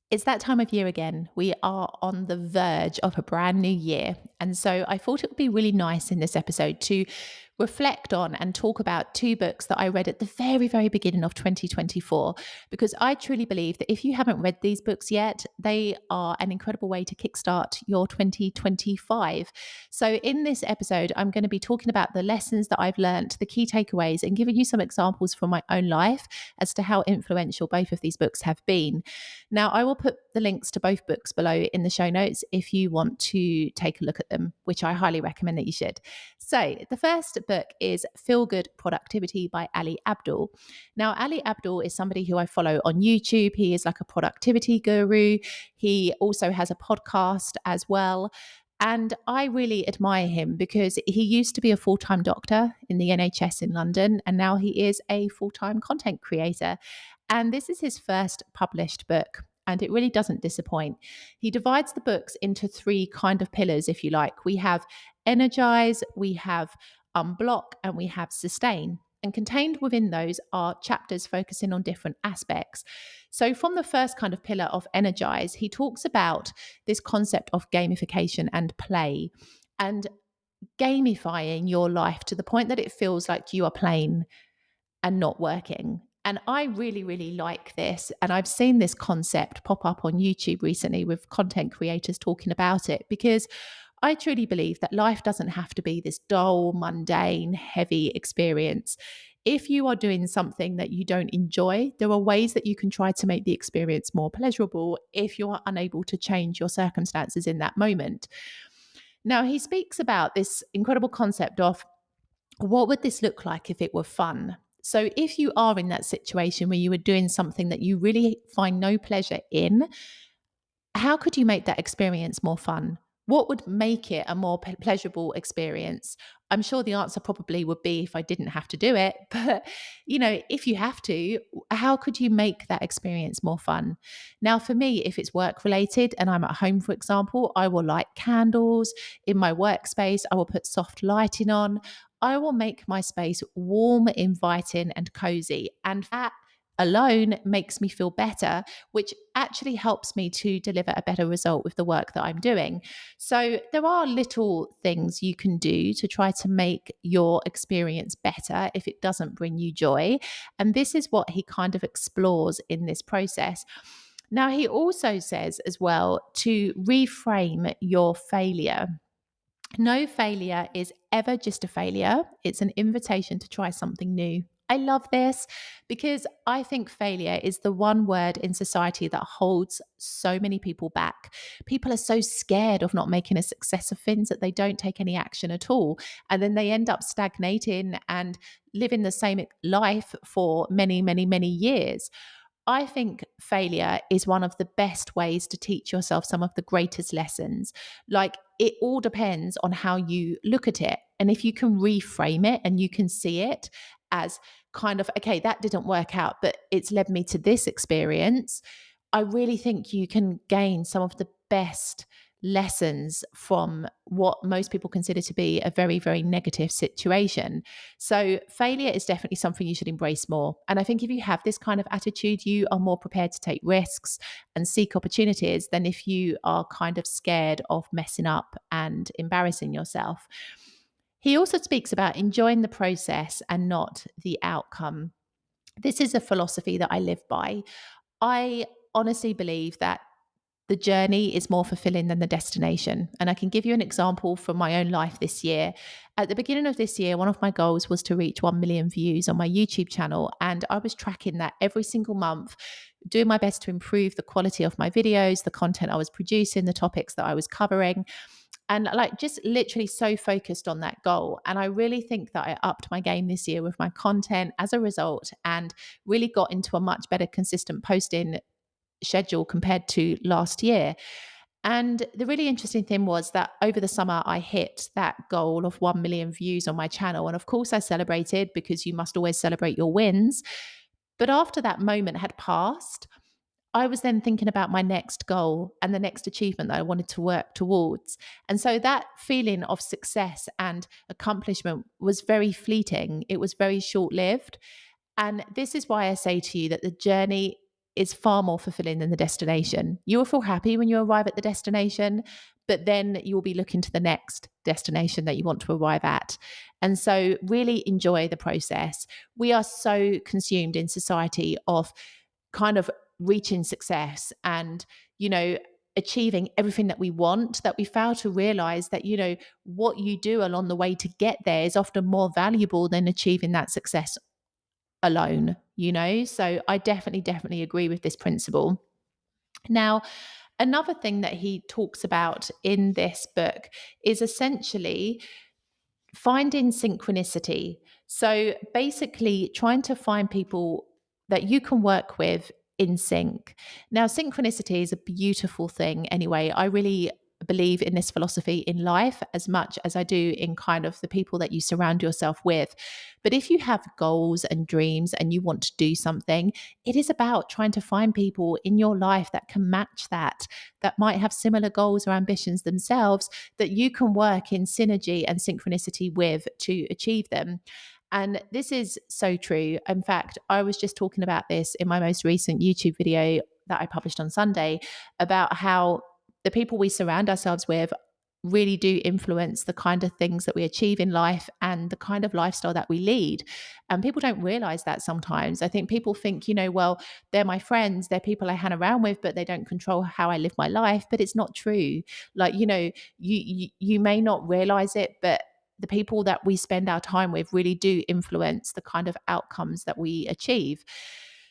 It's that time of year again. We are on the verge of a brand new year. And so I thought it would be really nice in this episode to reflect on and talk about two books that I read at the very, very beginning of 2024, because I truly believe that if you haven't read these books yet, they are an incredible way to kickstart your 2025. So in this episode, I'm going to be talking about the lessons that I've learned, the key takeaways, and giving you some examples from my own life as to how influential both of these books have been. Now, I will put the links to both books below in the show notes if you want to take a look at them, which I highly recommend that you should. So, the first book is Feel Good Productivity by Ali Abdul. Now, Ali Abdul is somebody who I follow on YouTube. He is like a productivity guru. He also has a podcast as well. And I really admire him because he used to be a full time doctor in the NHS in London, and now he is a full time content creator. And this is his first published book, and it really doesn't disappoint. He divides the books into three kind of pillars, if you like. We have energize, we have unblock, and we have sustain. And contained within those are chapters focusing on different aspects. So, from the first kind of pillar of energize, he talks about this concept of gamification and play, and gamifying your life to the point that it feels like you are playing and not working. And I really, really like this. And I've seen this concept pop up on YouTube recently with content creators talking about it, because I truly believe that life doesn't have to be this dull, mundane, heavy experience. If you are doing something that you don't enjoy, there are ways that you can try to make the experience more pleasurable if you are unable to change your circumstances in that moment. Now, he speaks about this incredible concept of what would this look like if it were fun? So, if you are in that situation where you are doing something that you really find no pleasure in, how could you make that experience more fun? What would make it a more pleasurable experience? I'm sure the answer probably would be if I didn't have to do it. But, if you have to, how could you make that experience more fun? Now, for me, if it's work related and I'm at home, for example, I will light candles in my workspace. I will put soft lighting on. I will make my space warm, inviting, and cozy. And that alone makes me feel better, which actually helps me to deliver a better result with the work that I'm doing. So there are little things you can do to try to make your experience better if it doesn't bring you joy. And this is what he kind of explores in this process. Now, he also says as well to reframe your failure. No failure is ever just a failure. It's an invitation to try something new. I love this because I think failure is the one word in society that holds so many people back. People are so scared of not making a success of things that they don't take any action at all. And then they end up stagnating and living the same life for many, many, many years. I think failure is one of the best ways to teach yourself some of the greatest lessons. Like, it all depends on how you look at it. And if you can reframe it and you can see it as kind of, okay, that didn't work out, but it's led me to this experience, I really think you can gain some of the best lessons from what most people consider to be a very, very negative situation. So, failure is definitely something you should embrace more. And I think if you have this kind of attitude, you are more prepared to take risks and seek opportunities than if you are kind of scared of messing up and embarrassing yourself. He also speaks about enjoying the process and not the outcome. This is a philosophy that I live by. I honestly believe that the journey is more fulfilling than the destination. And I can give you an example from my own life this year. At the beginning of this year, one of my goals was to reach 1 million views on my YouTube channel. And I was tracking that every single month, doing my best to improve the quality of my videos, the content I was producing, the topics that I was covering. And like just literally so focused on that goal. And I really think that I upped my game this year with my content as a result and really got into a much better consistent posting schedule compared to last year. And the really interesting thing was that over the summer, I hit that goal of 1 million views on my channel. And of course, I celebrated because you must always celebrate your wins. But after that moment had passed, I was then thinking about my next goal and the next achievement that I wanted to work towards. And so that feeling of success and accomplishment was very fleeting. It was very short lived. And this is why I say to you that the journey is far more fulfilling than the destination. You will feel happy when you arrive at the destination, but then you will be looking to the next destination that you want to arrive at. And so really enjoy the process. We are so consumed in society of kind of reaching success and, you know, achieving everything that we want, that we fail to realize that, you know, what you do along the way to get there is often more valuable than achieving that success alone, you know? So I definitely agree with this principle. Now, another thing that he talks about in this book is essentially finding synchronicity. So basically, trying to find people that you can work with in sync. Now, synchronicity is a beautiful thing anyway. I really believe in this philosophy in life as much as I do in kind of the people that you surround yourself with. But if you have goals and dreams and you want to do something, it is about trying to find people in your life that can match that, that might have similar goals or ambitions themselves, that you can work in synergy and synchronicity with to achieve them. And this is so true. In fact, I was just talking about this in my most recent YouTube video that I published on Sunday about how the people we surround ourselves with really do influence the kind of things that we achieve in life and the kind of lifestyle that we lead. And people don't realize that sometimes. I think people think, you know, well, they're my friends, they're people I hang around with, but they don't control how I live my life. But it's not true. Like, you know, you may not realize it, but the people that we spend our time with really do influence the kind of outcomes that we achieve.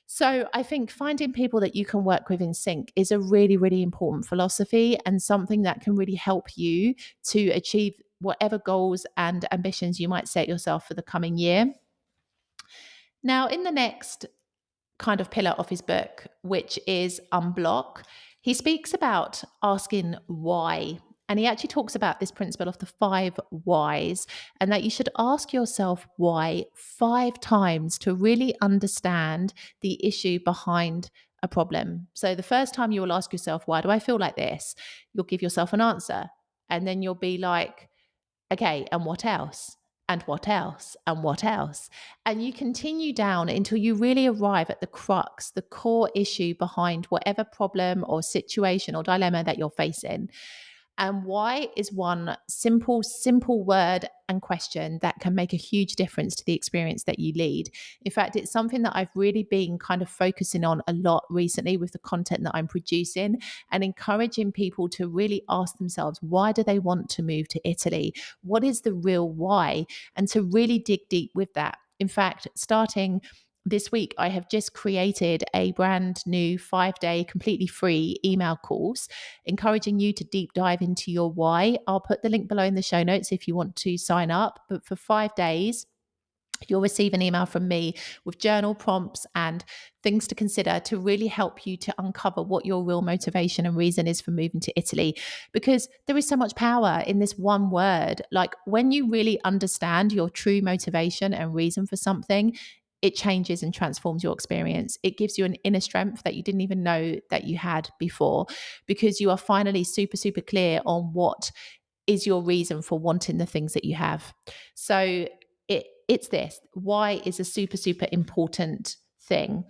So I think finding people that you can work with in sync is a really important philosophy and something that can really help you to achieve whatever goals and ambitions you might set yourself for the coming year. Now, in the next kind of pillar of his book, which is Unblock, he speaks about asking why. And he actually talks about this principle of the 5 whys, and that you should ask yourself why 5 times to really understand the issue behind a problem. So the first time you will ask yourself, why do I feel like this? You'll give yourself an answer. And then you'll be like, okay, and what else? And what else? And what else? And you continue down until you really arrive at the crux, the core issue behind whatever problem or situation or dilemma that you're facing. And why is one simple word and question that can make a huge difference to the experience that you lead. In fact, it's something that I've really been kind of focusing on a lot recently with the content that I'm producing and encouraging people to really ask themselves, why do they want to move to Italy? What is the real why? And to really dig deep with that. In fact, starting this week, I have just created a brand new 5-day completely free email course, encouraging you to deep dive into your why. I'll put the link below in the show notes if you want to sign up. But for 5 days, you'll receive an email from me with journal prompts and things to consider to really help you to uncover what your real motivation and reason is for moving to Italy. Because there is so much power in this one word. Like when you really understand your true motivation and reason for something, it changes and transforms your experience. It gives you an inner strength that you didn't even know that you had before, because you are finally super clear on what is your reason for wanting the things that you have. So it's this. Why is a super important thing.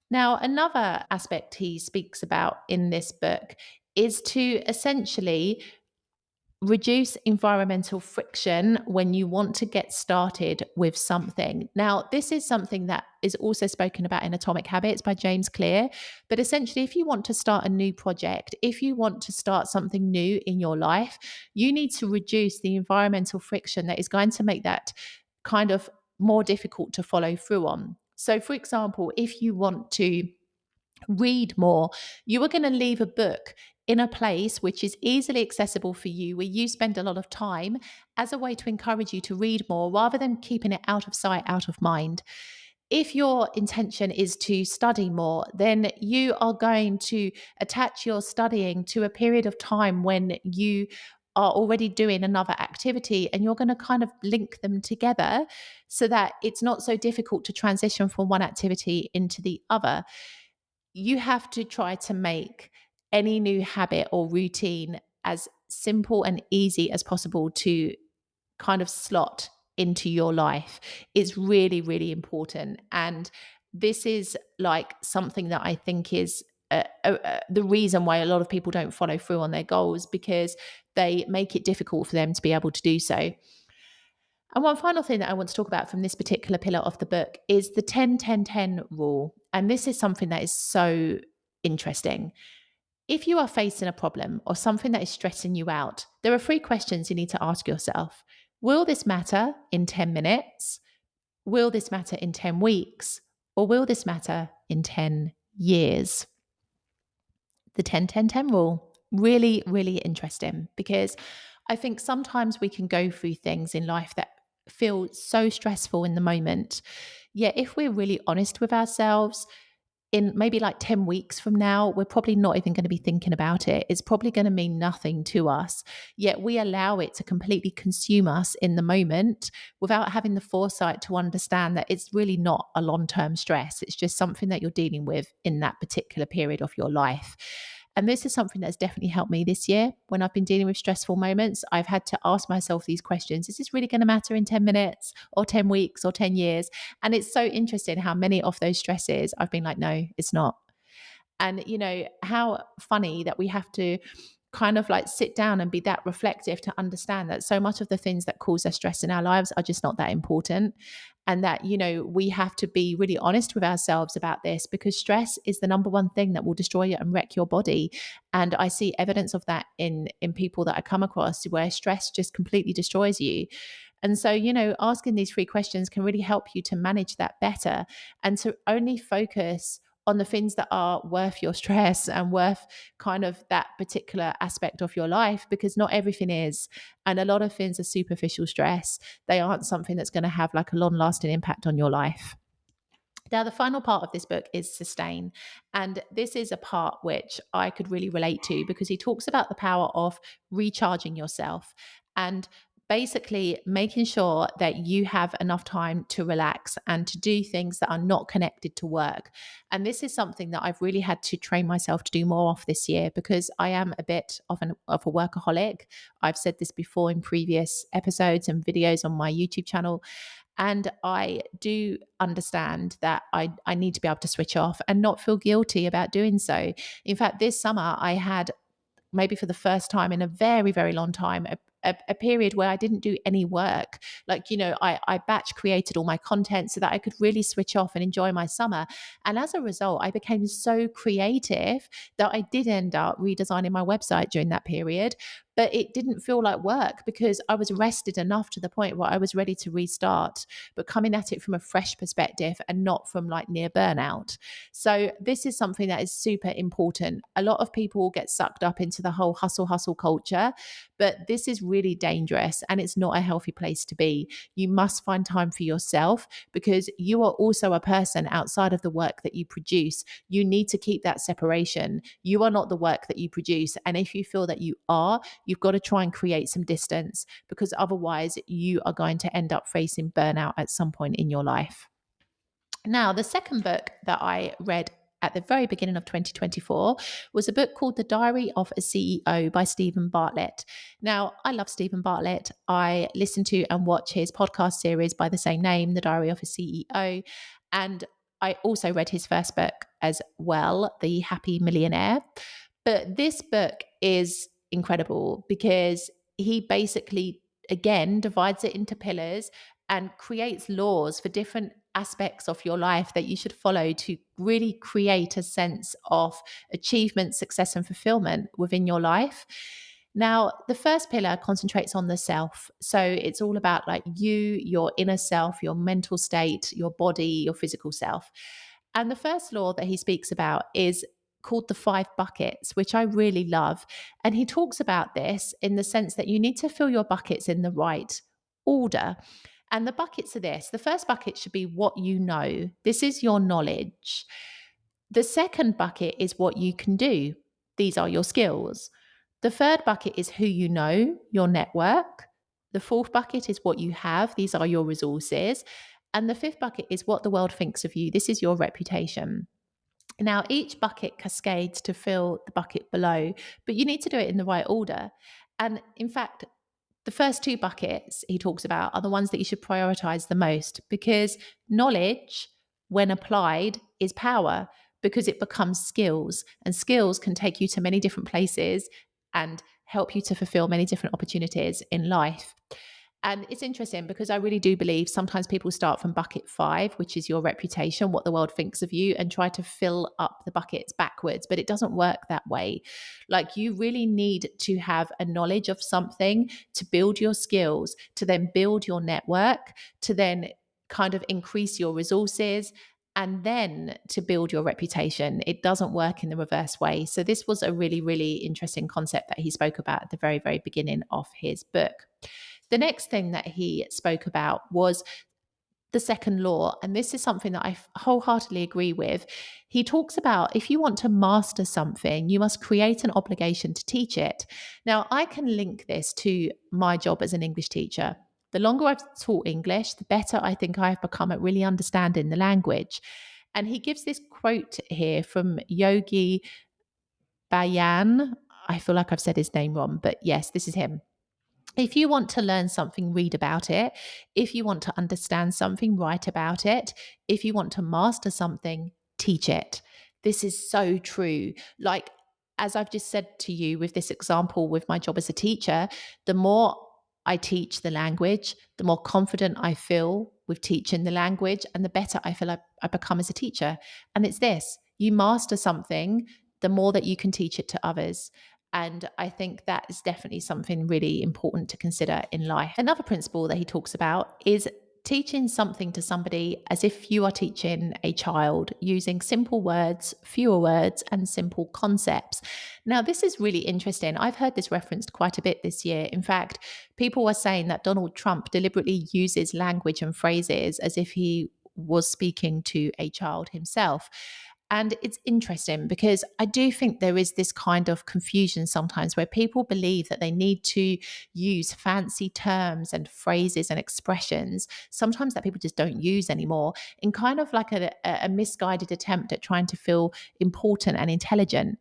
Now, another aspect he speaks about in this book is to essentially reduce environmental friction when you want to get started with something. Now, this is something that is also spoken about in Atomic Habits by James Clear. But essentially, if you want to start a new project, if you want to start something new in your life, you need to reduce the environmental friction that is going to make that kind of more difficult to follow through on. So, for example, if you want to read more, you are going to leave a book in a place which is easily accessible for you, where you spend a lot of time, as a way to encourage you to read more rather than keeping it out of sight, out of mind. If your intention is to study more, then you are going to attach your studying to a period of time when you are already doing another activity, and you're going to kind of link them together so that it's not so difficult to transition from one activity into the other. You have to try to make any new habit or routine as simple and easy as possible to kind of slot into your life. It's really important. And this is like something that I think is the reason why a lot of people don't follow through on their goals, because they make it difficult for them to be able to do so. And one final thing that I want to talk about from this particular pillar of the book is the 10-10-10 rule. And this is something that is so interesting. If you are facing a problem or something that is stressing you out, there are 3 questions you need to ask yourself. Will this matter in 10 minutes? Will this matter in 10 weeks? Or will this matter in 10 years? The 10-10-10 rule. Really, really interesting, because I think sometimes we can go through things in life that feel so stressful in the moment. Yet, if we're really honest with ourselves, in maybe like 10 weeks from now, we're probably not even going to be thinking about it. It's probably going to mean nothing to us. Yet we allow it to completely consume us in the moment without having the foresight to understand that it's really not a long-term stress. It's just something that you're dealing with in that particular period of your life. And this is something that's definitely helped me this year. When I've been dealing with stressful moments, I've had to ask myself these questions. Is this really going to matter in 10 minutes or 10 weeks or 10 years? And it's so interesting how many of those stresses I've been like, no, it's not. And, how funny that we have to kind of like sit down and be that reflective to understand that so much of the things that cause us stress in our lives are just not that important. And that, we have to be really honest with ourselves about this, because stress is the number one thing that will destroy you and wreck your body. And I see evidence of that in people that I come across, where stress just completely destroys you. And so, asking these 3 questions can really help you to manage that better, and to only focus on the things that are worth your stress and worth kind of that particular aspect of your life, because not everything is. And a lot of things are superficial stress. They aren't something that's going to have like a long lasting impact on your life. Now, the final part of this book is sustain. And this is a part which I could really relate to, because he talks about the power of recharging yourself and basically making sure that you have enough time to relax and to do things that are not connected to work. And this is something that I've really had to train myself to do more of this year, because I am a bit of a workaholic. I've said this before in previous episodes and videos on my YouTube channel. And I do understand that I need to be able to switch off and not feel guilty about doing so. In fact, this summer I had, maybe for the first time in a very, very long time, a period where I didn't do any work. Like, I batch created all my content so that I could really switch off and enjoy my summer. And as a result, I became so creative that I did end up redesigning my website during that period. But it didn't feel like work, because I was rested enough to the point where I was ready to restart, but coming at it from a fresh perspective and not from like near burnout. So this is something that is super important. A lot of people get sucked up into the whole hustle culture, but this is really dangerous and it's not a healthy place to be. You must find time for yourself, because you are also a person outside of the work that you produce. You need to keep that separation. You are not the work that you produce. And if you feel that you are, you've got to try and create some distance, because otherwise you are going to end up facing burnout at some point in your life. Now, the second book that I read at the very beginning of 2024 was a book called The Diary of a CEO by Stephen Bartlett. Now, I love Stephen Bartlett. I listen to and watch his podcast series by the same name, The Diary of a CEO. And I also read his first book as well, The Happy Millionaire. But this book is incredible, because he basically, again, divides it into pillars and creates laws for different aspects of your life that you should follow to really create a sense of achievement, success, and fulfillment within your life. Now, the first pillar concentrates on the self. So it's all about like you, your inner self, your mental state, your body, your physical self. And the first law that he speaks about is called the 5 buckets, which I really love. And he talks about this in the sense that you need to fill your buckets in the right order. And the buckets are this. The first bucket should be what you know. This is your knowledge. The second bucket is what you can do. These are your skills. The third bucket is who you know, your network. The fourth bucket is what you have. These are your resources. And the fifth bucket is what the world thinks of you. This is your reputation. Now, each bucket cascades to fill the bucket below, but you need to do it in the right order. And in fact, the first 2 buckets he talks about are the ones that you should prioritize the most, because knowledge when applied, is power, because it becomes skills, and skills can take you to many different places and help you to fulfill many different opportunities in life. And it's interesting because I really do believe sometimes people start from bucket 5, which is your reputation, what the world thinks of you, and try to fill up the buckets backwards. But it doesn't work that way. Like, you really need to have a knowledge of something to build your skills, to then build your network, to then kind of increase your resources, and then to build your reputation. It doesn't work in the reverse way. So this was a really, really interesting concept that he spoke about at the very, very beginning of his book. The next thing that he spoke about was the second law. And this is something that I wholeheartedly agree with. He talks about, if you want to master something, you must create an obligation to teach it. Now, I can link this to my job as an English teacher. The longer I've taught English, the better I think I've become at really understanding the language. And he gives this quote here from Yogi Bayan. I feel like I've said his name wrong, but yes, this is him. If you want to learn something, read about it. If you want to understand something, write about it. If you want to master something, teach it. This is so true. Like, as I've just said to you with this example with my job as a teacher, the more I teach the language, the more confident I feel with teaching the language, and the better I feel I become as a teacher. And it's this: you master something, the more that you can teach it to others. And I think that is definitely something really important to consider in life. Another principle that he talks about is teaching something to somebody as if you are teaching a child, using simple words, fewer words, and simple concepts. Now, this is really interesting. I've heard this referenced quite a bit this year. In fact, people were saying that Donald Trump deliberately uses language and phrases as if he was speaking to a child himself. And it's interesting because I do think there is this kind of confusion sometimes where people believe that they need to use fancy terms and phrases and expressions, sometimes that people just don't use anymore, in kind of like a misguided attempt at trying to feel important and intelligent.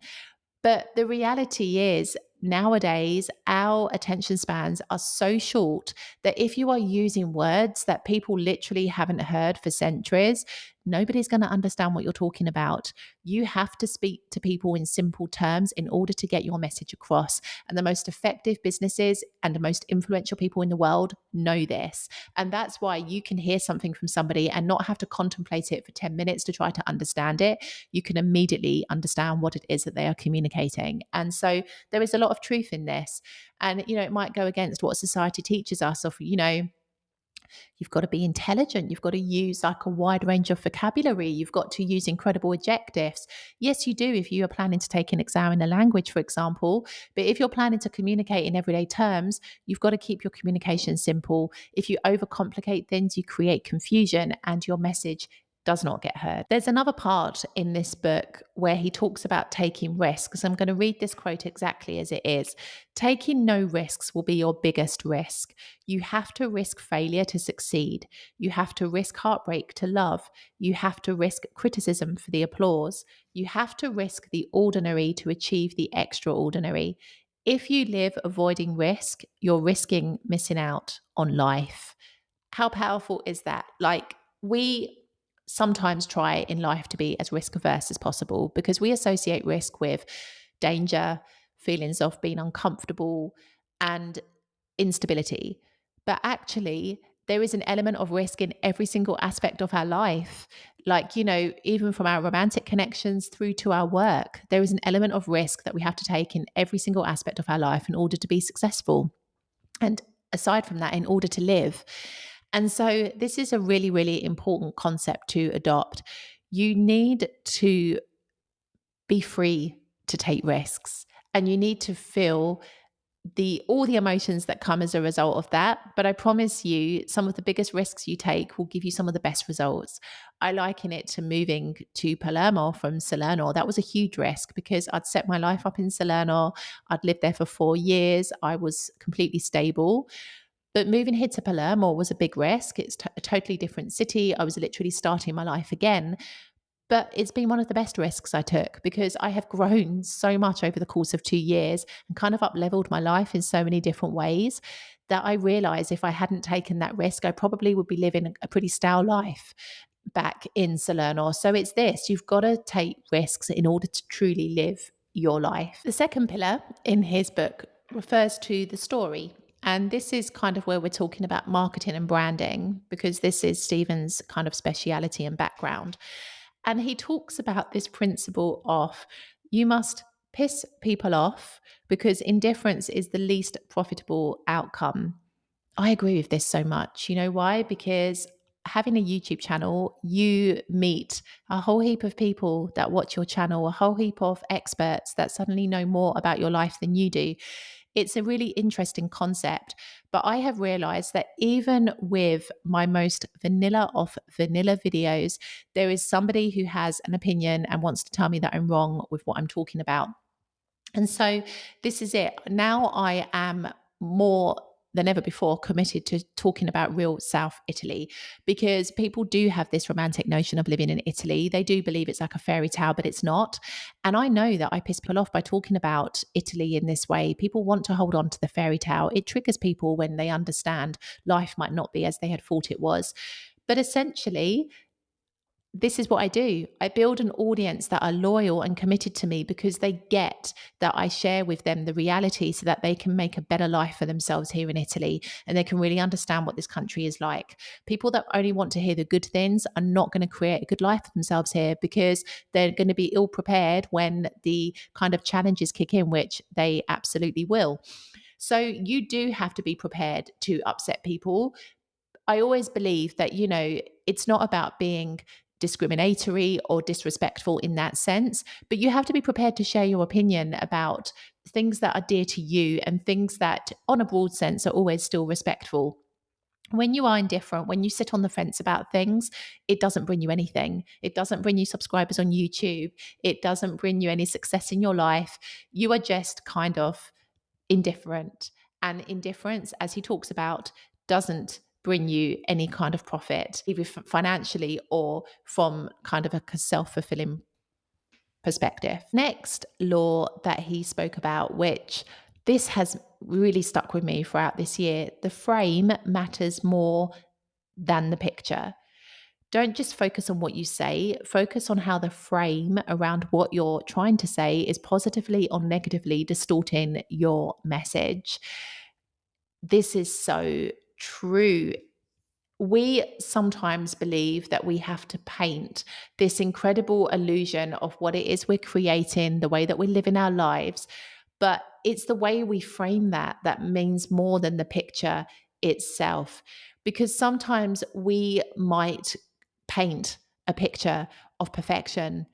But the reality is, nowadays, our attention spans are so short that if you are using words that people literally haven't heard for centuries, nobody's going to understand what you're talking about. You have to speak to people in simple terms in order to get your message across. And the most effective businesses and the most influential people in the world know this. And that's why you can hear something from somebody and not have to contemplate it for 10 minutes to try to understand it. You can immediately understand what it is that they are communicating. And so there is a lot of truth in this. And, it might go against what society teaches us of, you've got to be intelligent. You've got to use like a wide range of vocabulary. You've got to use incredible adjectives. Yes, you do if you are planning to take an exam in a language, for example. But if you're planning to communicate in everyday terms, you've got to keep your communication simple. If you overcomplicate things, you create confusion and your message does not get heard. There's another part in this book where he talks about taking risks. I'm going to read this quote exactly as it is. Taking no risks will be your biggest risk. You have to risk failure to succeed. You have to risk heartbreak to love. You have to risk criticism for the applause. You have to risk the ordinary to achieve the extraordinary. If you live avoiding risk, you're risking missing out on life. How powerful is that? Like, we sometimes try in life to be as risk averse as possible because we associate risk with danger, feelings of being uncomfortable, and instability. But actually, there is an element of risk in every single aspect of our life. Like, even from our romantic connections through to our work, there is an element of risk that we have to take in every single aspect of our life in order to be successful. And aside from that, in order to live. And so this is a really, really important concept to adopt. You need to be free to take risks, and you need to feel all the emotions that come as a result of that. But I promise you, some of the biggest risks you take will give you some of the best results. I liken it to moving to Palermo from Salerno. That was a huge risk because I'd set my life up in Salerno. I'd lived there for 4 years. I was completely stable. But moving here to Palermo was a big risk. It's a totally different city. I was literally starting my life again. But it's been one of the best risks I took because I have grown so much over the course of 2 years and kind of up-leveled my life in so many different ways that I realized if I hadn't taken that risk, I probably would be living a pretty stale life. back in Salerno. So it's this: you've got to take risks in order to truly live your life. The second pillar in his book refers to the story. And this is kind of where we're talking about marketing and branding, because this is Stephen's kind of speciality and background. And he talks about this principle of you must piss people off because indifference is the least profitable outcome. I agree with this so much. You know why? Because having a YouTube channel, you meet a whole heap of people that watch your channel, a whole heap of experts that suddenly know more about your life than you do. It's a really interesting concept. But I have realized that even with my most vanilla of vanilla videos, there is somebody who has an opinion and wants to tell me that I'm wrong with what I'm talking about. And so this is it. Now I am more than ever before committed to talking about real South Italy, because people do have this romantic notion of living in Italy. They do believe it's like a fairy tale, but it's not. And I know that I piss people off by talking about Italy in this way. People want to hold on to the fairy tale. It triggers people when they understand life might not be as they had thought it was. But essentially, this is what I do. I build an audience that are loyal and committed to me because they get that I share with them the reality so that they can make a better life for themselves here in Italy and they can really understand what this country is like. People that only want to hear the good things are not going to create a good life for themselves here because they're going to be ill prepared when the kind of challenges kick in, which they absolutely will. So you do have to be prepared to upset people. I always believe that, it's not about being discriminatory or disrespectful in that sense, but you have to be prepared to share your opinion about things that are dear to you and things that, on a broad sense, are always still respectful. When you are indifferent, when you sit on the fence about things, it doesn't bring you anything. It doesn't bring you subscribers on YouTube. It doesn't bring you any success in your life. You are just kind of indifferent. And indifference, as he talks about, doesn't bring you any kind of profit, either financially or from kind of a self-fulfilling perspective. Next law that he spoke about, which this has really stuck with me throughout this year: the frame matters more than the picture. Don't just focus on what you say, focus on how the frame around what you're trying to say is positively or negatively distorting your message. This is so true. We sometimes believe that we have to paint this incredible illusion of what it is we're creating, the way that we're living our lives. But it's the way we frame that means more than the picture itself. Because sometimes we might paint a picture of perfection,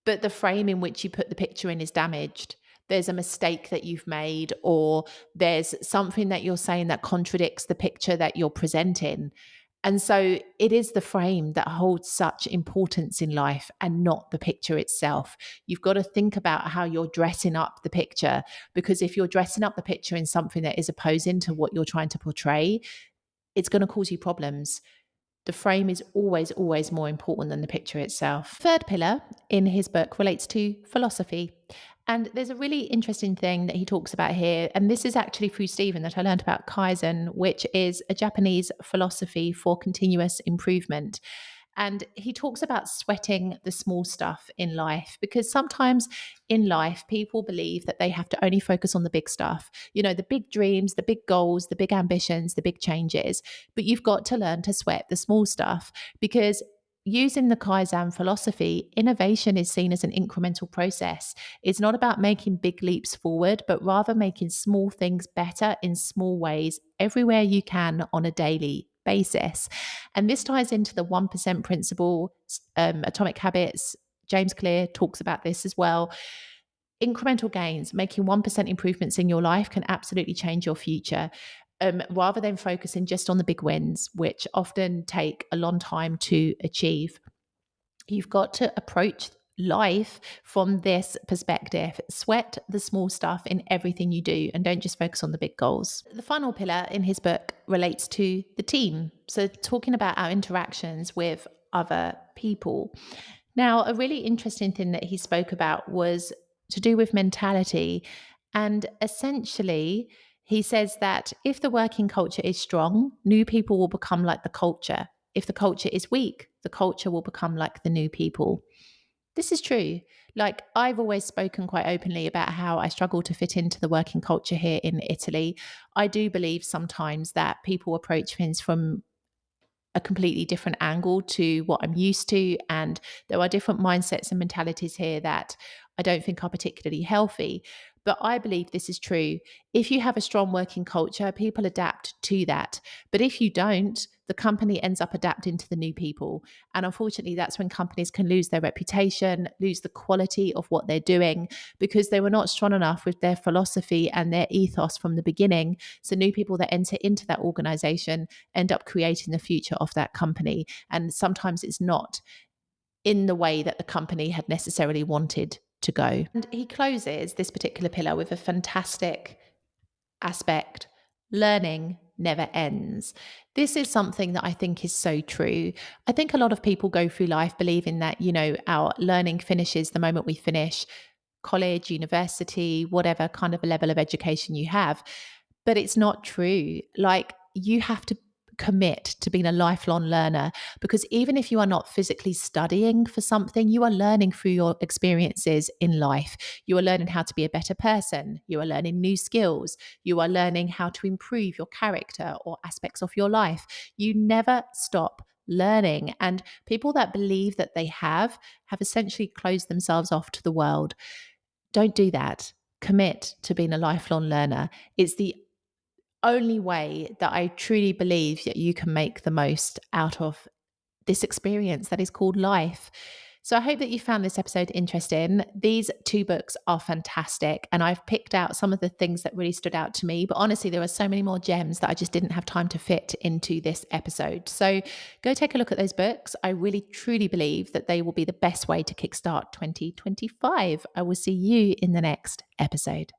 but the frame in which you put the picture in is damaged. There's a mistake that you've made, or there's something that you're saying that contradicts the picture that you're presenting. And so it is the frame that holds such importance in life and not the picture itself. You've got to think about how you're dressing up the picture, because if you're dressing up the picture in something that is opposing to what you're trying to portray, it's going to cause you problems. The frame is always, always more important than the picture itself. Third pillar in his book relates to philosophy. And there's a really interesting thing that he talks about here. And this is actually through Stephen that I learned about Kaizen, which is a Japanese philosophy for continuous improvement. And he talks about sweating the small stuff in life, because sometimes in life, people believe that they have to only focus on the big stuff, the big dreams, the big goals, the big ambitions, the big changes. But you've got to learn to sweat the small stuff, because using the Kaizen philosophy, innovation is seen as an incremental process. It's not about making big leaps forward, but rather making small things better in small ways everywhere you can on a daily basis. And this ties into the 1% principle, Atomic Habits. James Clear talks about this as well. Incremental gains, making 1% improvements in your life can absolutely change your future. Rather than focusing just on the big wins, which often take a long time to achieve. You've got to approach life from this perspective. Sweat the small stuff in everything you do and don't just focus on the big goals. The final pillar in his book relates to the team. So talking about our interactions with other people. Now, a really interesting thing that he spoke about was to do with mentality. And essentially, he says that if the working culture is strong, new people will become like the culture. If the culture is weak, the culture will become like the new people. This is true. Like, I've always spoken quite openly about how I struggle to fit into the working culture here in Italy. I do believe sometimes that people approach things from a completely different angle to what I'm used to. And there are different mindsets and mentalities here that I don't think are particularly healthy. But I believe this is true. If you have a strong working culture, people adapt to that. But if you don't, the company ends up adapting to the new people. And unfortunately, that's when companies can lose their reputation, lose the quality of what they're doing because they were not strong enough with their philosophy and their ethos from the beginning. So, new people that enter into that organization end up creating the future of that company. And sometimes it's not in the way that the company had necessarily wanted to go. And he closes this particular pillar with a fantastic aspect: learning never ends. This is something that I think is so true. I think a lot of people go through life believing that, our learning finishes the moment we finish college, university, whatever kind of a level of education you have. But it's not true. Like, you have to commit to being a lifelong learner, because even if you are not physically studying for something, you are learning through your experiences in life. You are learning how to be a better person. You are learning new skills. You are learning how to improve your character or aspects of your life. You never stop learning. And people that believe that they have essentially closed themselves off to the world. Don't do that. Commit to being a lifelong learner. It's the only way that I truly believe that you can make the most out of this experience that is called life. So I hope that you found this episode interesting. These two books are fantastic, and I've picked out some of the things that really stood out to me. But honestly, there are so many more gems that I just didn't have time to fit into this episode. So go take a look at those books. I really, truly believe that they will be the best way to kickstart 2025. I will see you in the next episode.